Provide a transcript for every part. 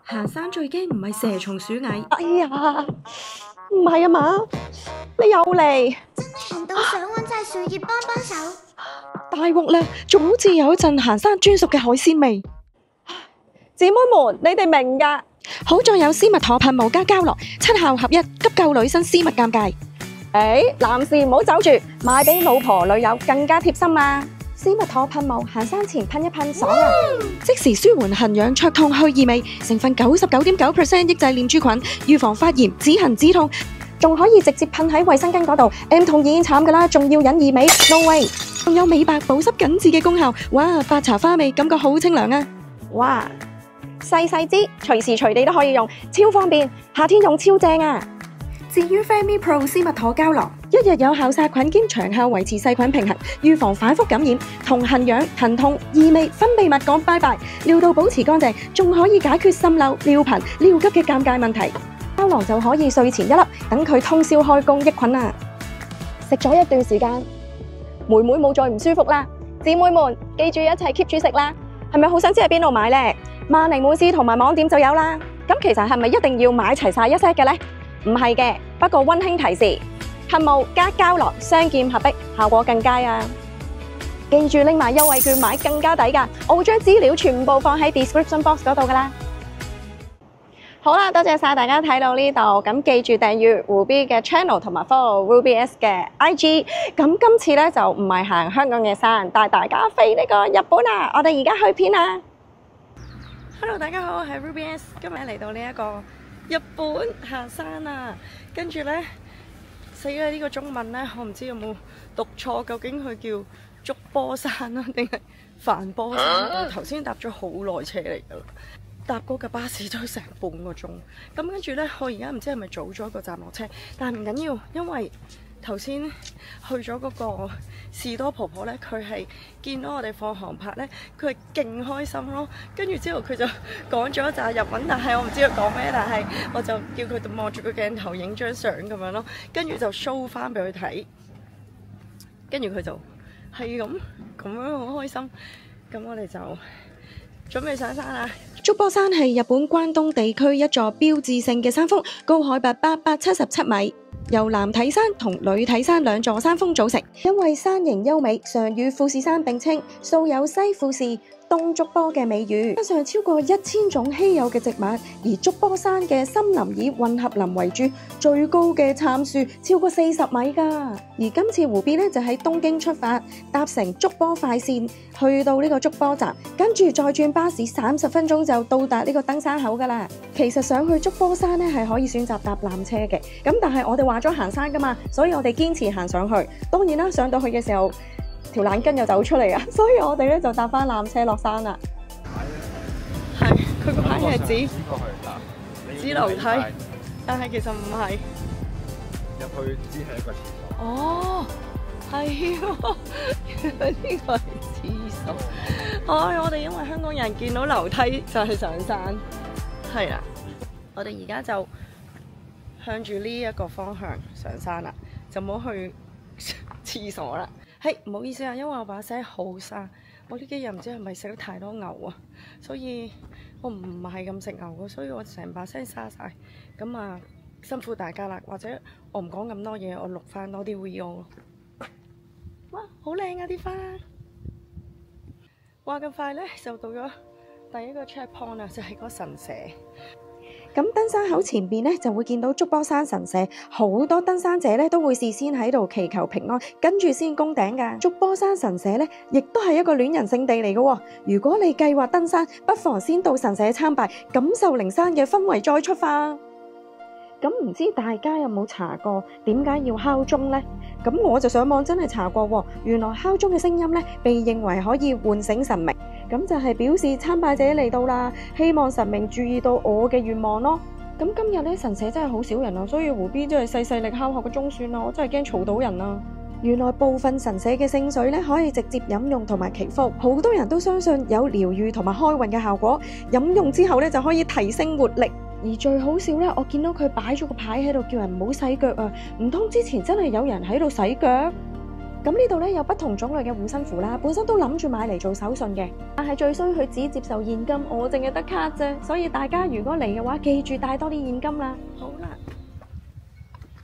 行山最驚唔係蛇蟲鼠蟻，哎呀，唔係啊嘛，你又嚟，真係行到想揾晒樹葉幫幫手。大鑊啦！仲好似有一陣行山專屬嘅海鮮味。姊妹們，你哋明㗎？好在有絲襪陀噴霧加膠囊，七效合一，急救女生絲襪尷尬。男士唔好走住，買俾老婆女友更加貼心啊！絲襪陀噴霧，行山前噴一噴爽啊！即時舒緩痕癢、灼痛、去異味，成分99.9%抑制念珠菌，預防發炎、止痕止痛，仲可以直接噴喺衛生巾嗰度。M 痛已經慘㗎啦，仲要引異味 ，no way！仲有美白、保濕、緊緻嘅功效，哇！白茶花味，感覺好清涼啊！哇！細細支，隨時隨地都可以用，超方便，夏天用超正啊！至於 Family Pro 絲襪陀膠囊，一日有效殺菌兼長效維持細菌平衡，預防反覆感染，同痕癢、疼痛、異味、分泌物講拜拜，尿道保持乾淨，仲可以解決滲漏、尿頻、尿急嘅尷尬問題。膠囊就可以睡前一粒，等佢通宵開工益菌啊！食咗一段時間，妹妹冇再唔舒服啦，姊妹們記住一齊 keep 住食啦。係咪好想知喺邊度買呢？萬寧門市同埋網店就有啦。咁其實係咪一定要買齊晒一 set 嘅呢？唔係嘅，不過溫馨提示，噴霧加膠囊雙劍合璧，效果更佳啊！記住拎埋優惠券買更加抵㗎，我會將資料全部放喺 description box 嗰度㗎啦。好啦，多謝晒大家睇到呢度，咁記住訂閱 Ruby 嘅 channel 同埋 follow Ruby S 嘅 IG。咁今次咧就唔係行香港嘅山，帶大家飛呢個日本啊！我哋而家去片啊 Hello， 大家好，我係 Ruby S， 今日嚟到呢一個日本行山啊。跟住咧，死啦！呢個中文咧，我唔知有冇讀錯，究竟佢叫竹波山啊，定係帆波山？我頭先搭咗好耐車嚟噶啦。搭嗰架巴士都成半個鐘，咁跟住呢，我而家唔知係咪早咗一個站落車，但係唔緊要，因為頭先去咗嗰個士多婆婆呢，佢係見到我哋放航拍呢，佢係勁開心咯。跟住之後佢就講咗一紮日文，但係我唔知佢講咩，但係我就叫佢望住個鏡頭影張相咁樣咯，跟住就 show 翻俾佢睇，跟住佢就係咁樣好開心，咁我哋就準備上山啦！竹波山係日本關東地區一座標誌性嘅山峰，高海拔877米，由男體山同女體山兩座山峰組成。因為山形優美，常與富士山並稱，素有西富士、東竹波嘅美譽。加上超過1000種稀有嘅植物，而竹波山嘅森林以混合林為主，最高嘅杉樹超過40米㗎。而今次湖 B 呢就喺東京出發，搭乘竹波快線去到呢個竹波站，跟住再轉巴士30分鐘就到達呢個登山口㗎啦。其實上去竹波山呢係可以選擇搭纜車嘅，咁但係我哋話咗行山㗎嘛，所以我哋堅持行上去。當然啦，上到去嘅時候，條懶筋又走出嚟啊，所以我哋咧就搭翻纜車落山啦。係，佢個牌係指樓梯，但係其實唔係。入去只係一個廁所。哦，係喎，原來呢個係廁所。唉，我哋因為香港人見到樓梯就去上山，係啦。我哋而家就向住呢一個方向上山啦，就唔好去廁所啦。係，唔好意思啊，因為我把聲好沙，我呢幾日唔知係咪食得太多牛啊，所以我唔係咁食牛嘅，所以我成把聲沙晒。咁啊，辛苦大家啦，或者我唔講咁多嘢，我錄翻多啲 video 咯。哇，好靚啊啲花！話咁快呢，就到咗第一個 checkpoint 啦，就係個神社。咁登山口前邊咧就會見到竹波山神社，好多登山者咧都會事先喺度祈求平安，跟住先攻頂噶。竹波山神社咧，亦都係一個戀人聖地嚟嘅。如果你計劃登山，不妨先到神社參拜，感受靈山嘅氛圍再出發。咁唔知大家有冇查過點解要敲鐘呢？咁我就上網真係查過，原來敲鐘嘅聲音咧被認為可以喚醒神明。咁就係表示參拜者嚟到啦，希望神明注意到我嘅願望咯。咁今日咧神社真係好少人啊，所以湖邊真係細力敲下個鐘算啦，我真係驚嘈到人啊。原來部分神社嘅聖水咧可以直接飲用同埋祈福，好多人都相信有療愈同埋開運嘅效果，飲用之後咧就可以提升活力。而最好笑咧，我見到佢擺咗個牌喺度，叫人唔好洗腳啊！唔通之前真係有人喺度洗腳？咁呢度咧有不同種類嘅護身符啦，本身都諗住買嚟做手信嘅，但係最衰佢只接受現金，我淨係得卡啫，所以大家如果嚟嘅話，記住帶多啲現金啦。好啦，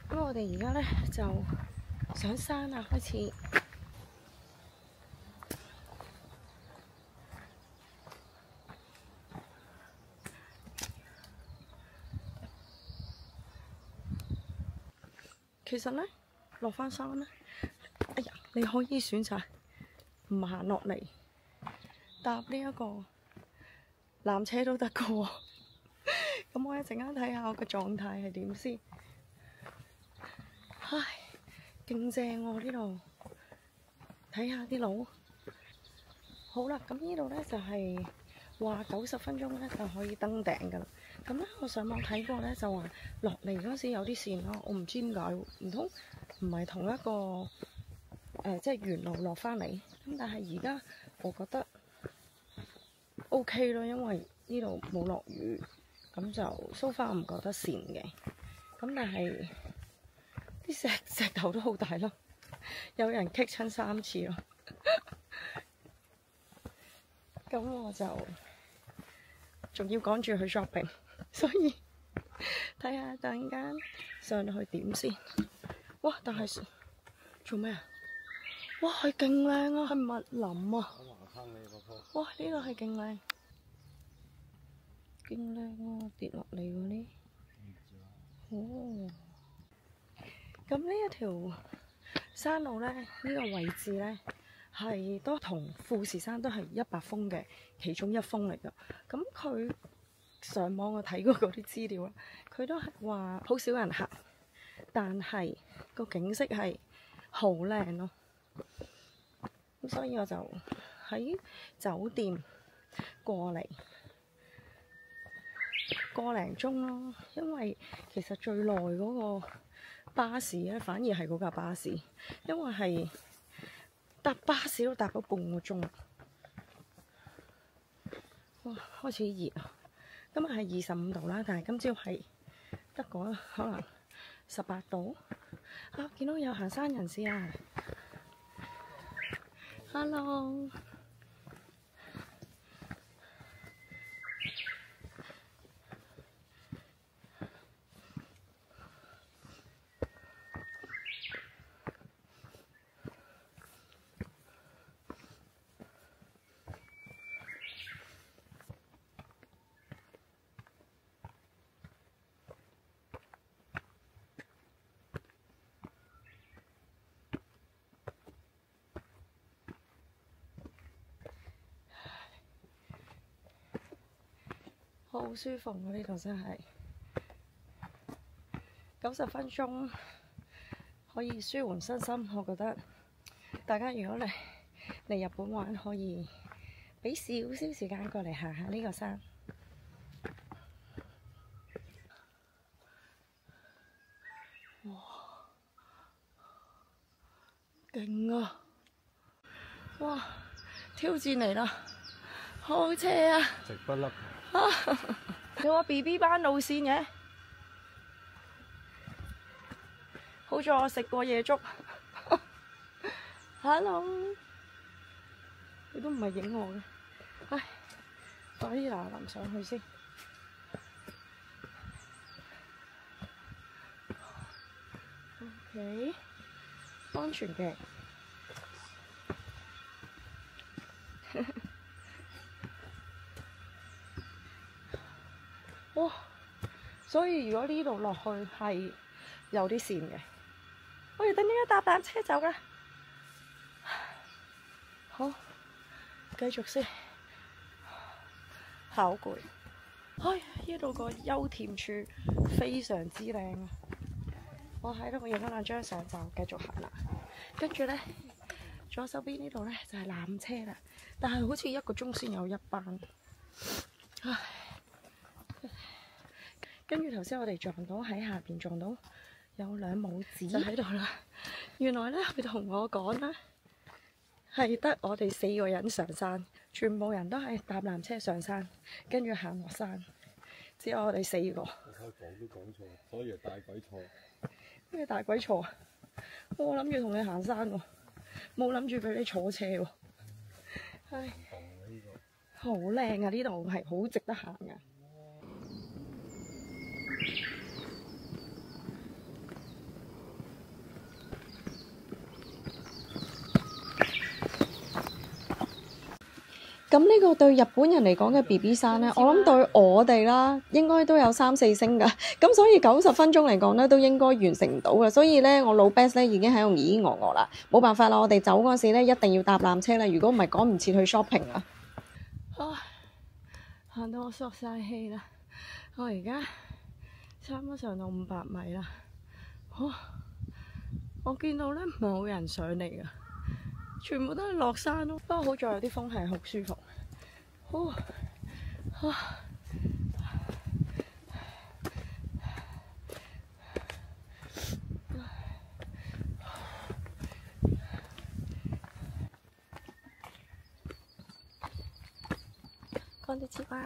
咁我哋而家咧就上山啦，開始。其實咧，落返山咧，哎呀，你可以選擇唔行落嚟，搭呢一個纜車都得㗎喎。咁我一陣間睇下我嘅狀態係點先。唉，勁正喎呢度，睇下啲路。好啦，咁呢度咧就係話90分鐘咧就可以登頂㗎啦。咁咧我上網睇過咧就話落嚟嗰時有啲線咯，我唔知點解，唔通唔係同一個即係原路落返嚟。咁但係而家我覺得 OK 咯，因為呢度冇落雨，咁就 so far 唔覺得跣嘅。咁但係啲石頭都好大粒，有人棘親3次咯。咁我就仲要趕住去 shopping， 所以睇下等間上去點先。哇！但係做咩啊？哇！係勁靚啊，係密林啊！哇！呢個係勁靚，勁靚啊！跌落嚟嗰啲。哦。咁呢一條山路咧，呢個位置咧係都同富士山都係100峰嘅其中一峰嚟㗎。咁佢上網我睇過嗰啲資料啦，佢都係話好少人行，但係個景色係好靚咯。咁所以我就喺酒店過嚟個零鐘咯，因為其實最耐嗰個巴士咧，反而係嗰架巴士，因為係搭巴士都搭咗半個鐘。哇！開始熱啊！今日係25度啦，但係今朝係得嗰可能18度。啊！見到有行山人士啊 ！Hello。好舒服啊！呢度真係90分鐘可以舒緩身心，我覺得大家如果嚟日本玩，可以俾少少時間過嚟行下呢個山。哇！勁啊！哇！挑戰嚟啦，好斜啊！直不甩。有個 BB 班路線嘅，好在我食過夜粥。Hello， 你都唔係影我嘅，唉，快啲嗱臨上去先。OK， 安全嘅。哇！所以如果呢度落去係有啲線嘅，我哋等呢一搭纜車走啦。好，繼續先。好攰。哎呀，呢度個休憩處非常之靚啊！我喺度影咗兩張相就繼續行啦。跟住咧，左手邊呢度咧就係纜車啦，但係好似1個鐘先有一班。唉。跟住頭先我哋撞到喺下邊撞到有2母子就喺度啦。原來咧佢同我講啦，係得我哋4個人上山，全部人都係搭纜車上山，跟住行落山，只有我哋4個。我講都講錯，所以係大鬼錯。咩大鬼錯啊？我諗住同你行山喎。冇諗住俾你坐車喎。唉，好靚啊！呢度係好值得行㗎。咁呢個對日本人嚟講嘅 BB 山呢，我諗對我哋啦，應該都有3、4星㗎。咁所以90分鐘嚟講呢，都應該完成唔到嘅。所以呢，我老 best 呢已經喺度咦咦啦，冇辦法啦，我哋走嗰時呢，一定要搭纜車啦。如果唔係趕唔切去 shopping 啊！行到我索晒氣啦，我而家差唔多上到500米啦。我見到呢，唔係好人上嚟㗎。全部都係落山咯，不過好在有啲風係好舒服。こんにちは。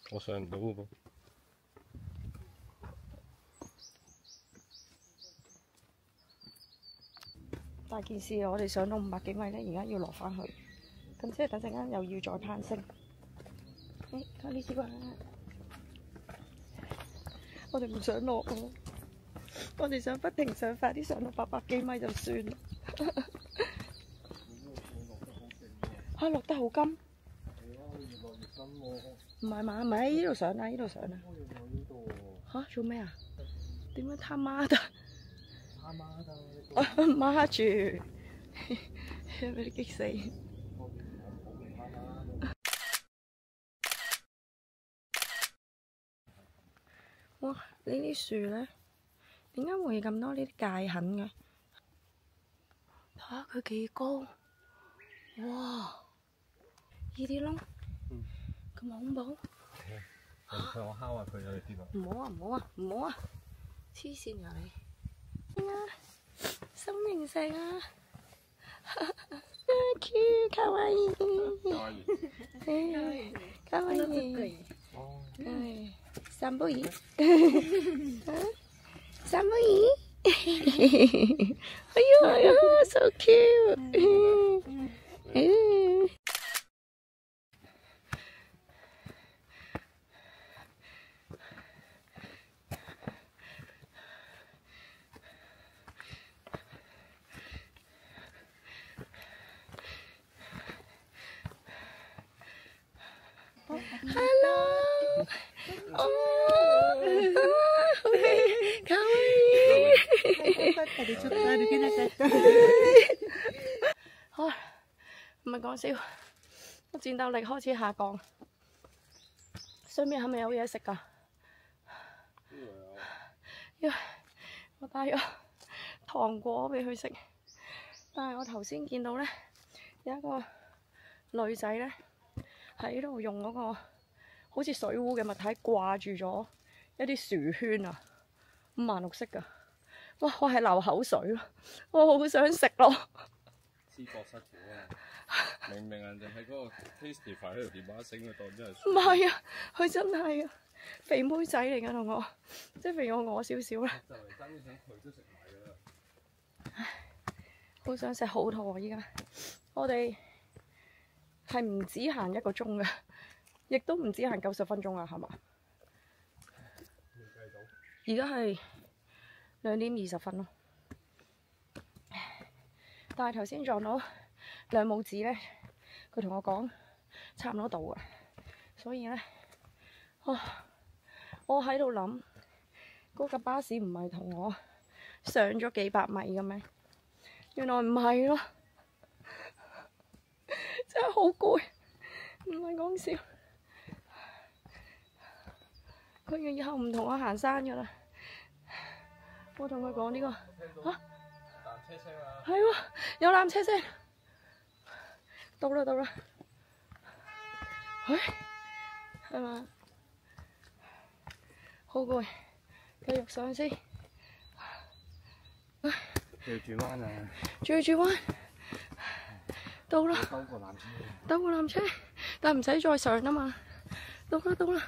我上唔到嘅噃。大件事啊！我哋上到500幾米咧，而家要落翻去，咁即係等陣間又要再攀升。睇呢支啩，我哋唔想落喎，我哋想不停上，快啲上到800幾米就算啦。嚇，落得好金！唔係嘛？唔係喺呢度上啊！呢度上啊！嚇，做咩啊？點樣他媽的？孖住，俾你激死！哇！呢啲樹咧，點解會咁多呢啲界痕嘅？睇下佢幾高！哇！呢啲窿咁恐怖！向我敲下佢有啲啊！唔好啊！唔好啊！唔好啊！黐線㗎你！心形石啊！Q， かわいい。かわいい。散步椅。散步椅。哎呦哎呦 ，so cute。Hello， 哦，かわいい。唔係講笑，我戰鬥力開始下降。上面係咪有嘢食㗎？因為我帶咗糖果俾佢食，但係我頭先見到呢，有一個女仔呢。喺度用嗰個好似水壺嘅物體掛住咗一啲薯圈啊，五顏六色噶，哇！我係流口水咯，我好想食咯。知覺失調啊！明明人哋喺嗰個 Tastify 喺條電話繩佢當真係。唔係啊，佢真係啊，肥妹仔嚟㗎同我，即係肥過我少少啦。就嚟爭啲想佢都食埋㗎啦。唉，好想食，好肚餓依家。我哋係唔止行1個鐘嘅，亦都唔止行90分鐘啊，係嘛？而家係2點20分咯。但係頭先撞到兩母子咧，佢同我講差唔多到啊，所以咧，我喺度諗嗰架巴士唔係同我上咗幾百米嘅咩？原來唔係咯。真係好攰，唔係講笑。佢以後唔同我行山㗎啦。我同佢講呢個嚇，纜車聲啊！係喎，有纜車聲。到啦到啦，係嘛？好攰，繼續上先。仲要轉彎啊！仲要轉彎。到啦，兜個纜車，兜個纜車，但唔使再上啊嘛。到啦到啦，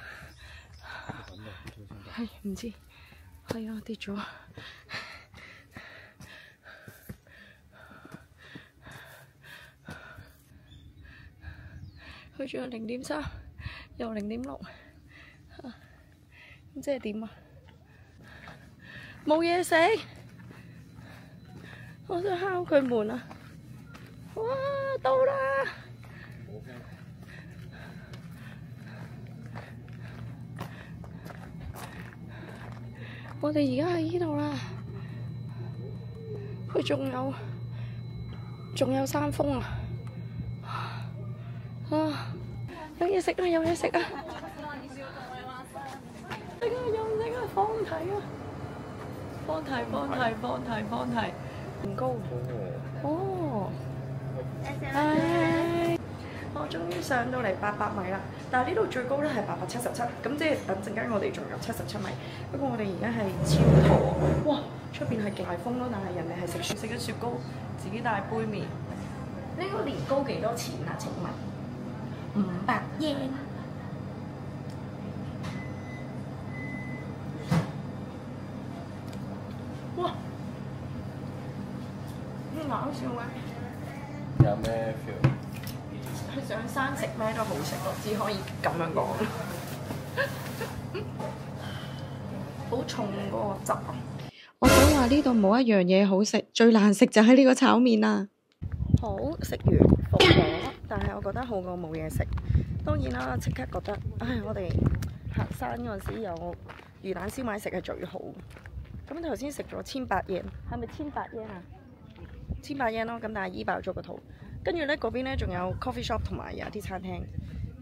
係唔知係啊跌咗。去咗0.3，又0.6，咁即係點啊？冇嘢食，我想敲佢門啊！哇，到啦！我哋而家喺呢度啦，佢仲有山峰啊！啊！有嘢食啊！有嘢食啊！有食啊！放題啊！放題，唔高哦。我終於上到嚟800米啦，但係呢度最高咧係877，咁即係等陣間我哋仲有77米。不過我哋而家係超肚，哇！出邊係大風咯，但係人哋係食緊雪糕，自己帶杯麵。呢個年糕幾多錢啊？請問？500 yen。哇！咁搞笑嘅。有咩 feel？去上山食咩都好食咯，只可以咁樣講。好重嗰個汁啊！我想話呢度冇一樣嘢好食，最難食就係呢個炒麵啦。好，食完復火，但係我覺得好過冇嘢食。當然啦，即刻覺得，唉，我哋行山嗰陣時有魚蛋燒賣食係最好。咁頭先食咗1800 yen，係咪1800 yen 啊？1800 yen咯，咁但係醫飽咗個肚。跟住咧嗰邊咧仲有 coffee shop 同埋有啲餐廳，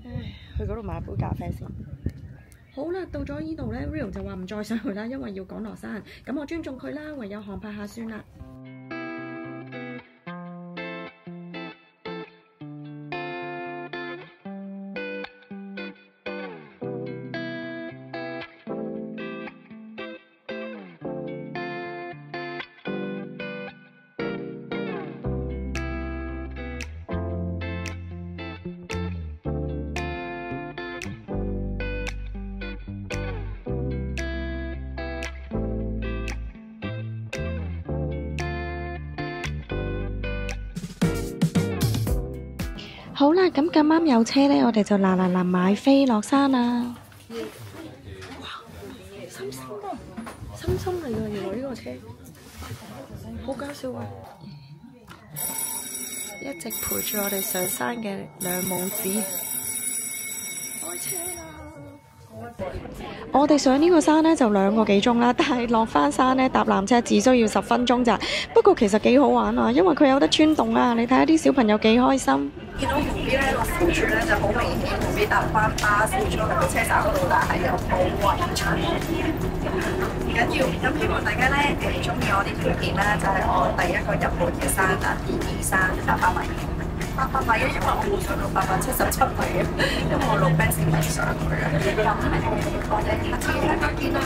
唉，去嗰度買杯咖啡先。好啦，到咗呢度咧 ，Rio 就話唔再上去啦，因為要趕落山。咁我尊重佢啦，唯有航拍下算啦。好啦，咁咁啱有車呢，我哋就嗱買飛落山啦。深深啊，深深嚟㗎，原來呢個車好搞笑啊！一直陪住我哋上山嘅兩母子，開車啦！我哋上呢個山呢，就2個幾鐘啦，但係落翻山呢，搭纜車只需要10分鐘咋。不過其實幾好玩啊，因為佢有得穿洞啊，你睇下啲小朋友幾開心。見到 B B 咧個扶住咧就好明顯，B B 搭翻巴士出去個車站嗰度，但係又好圍場。唔緊要，咁希望大家咧中意我呢條片啦，就係我第一個入門嘅山啊，223山800米。800米，因為我冇上到877米嘅，因為我老 band 先唔上去嘅。咁我哋下次喺度見啦。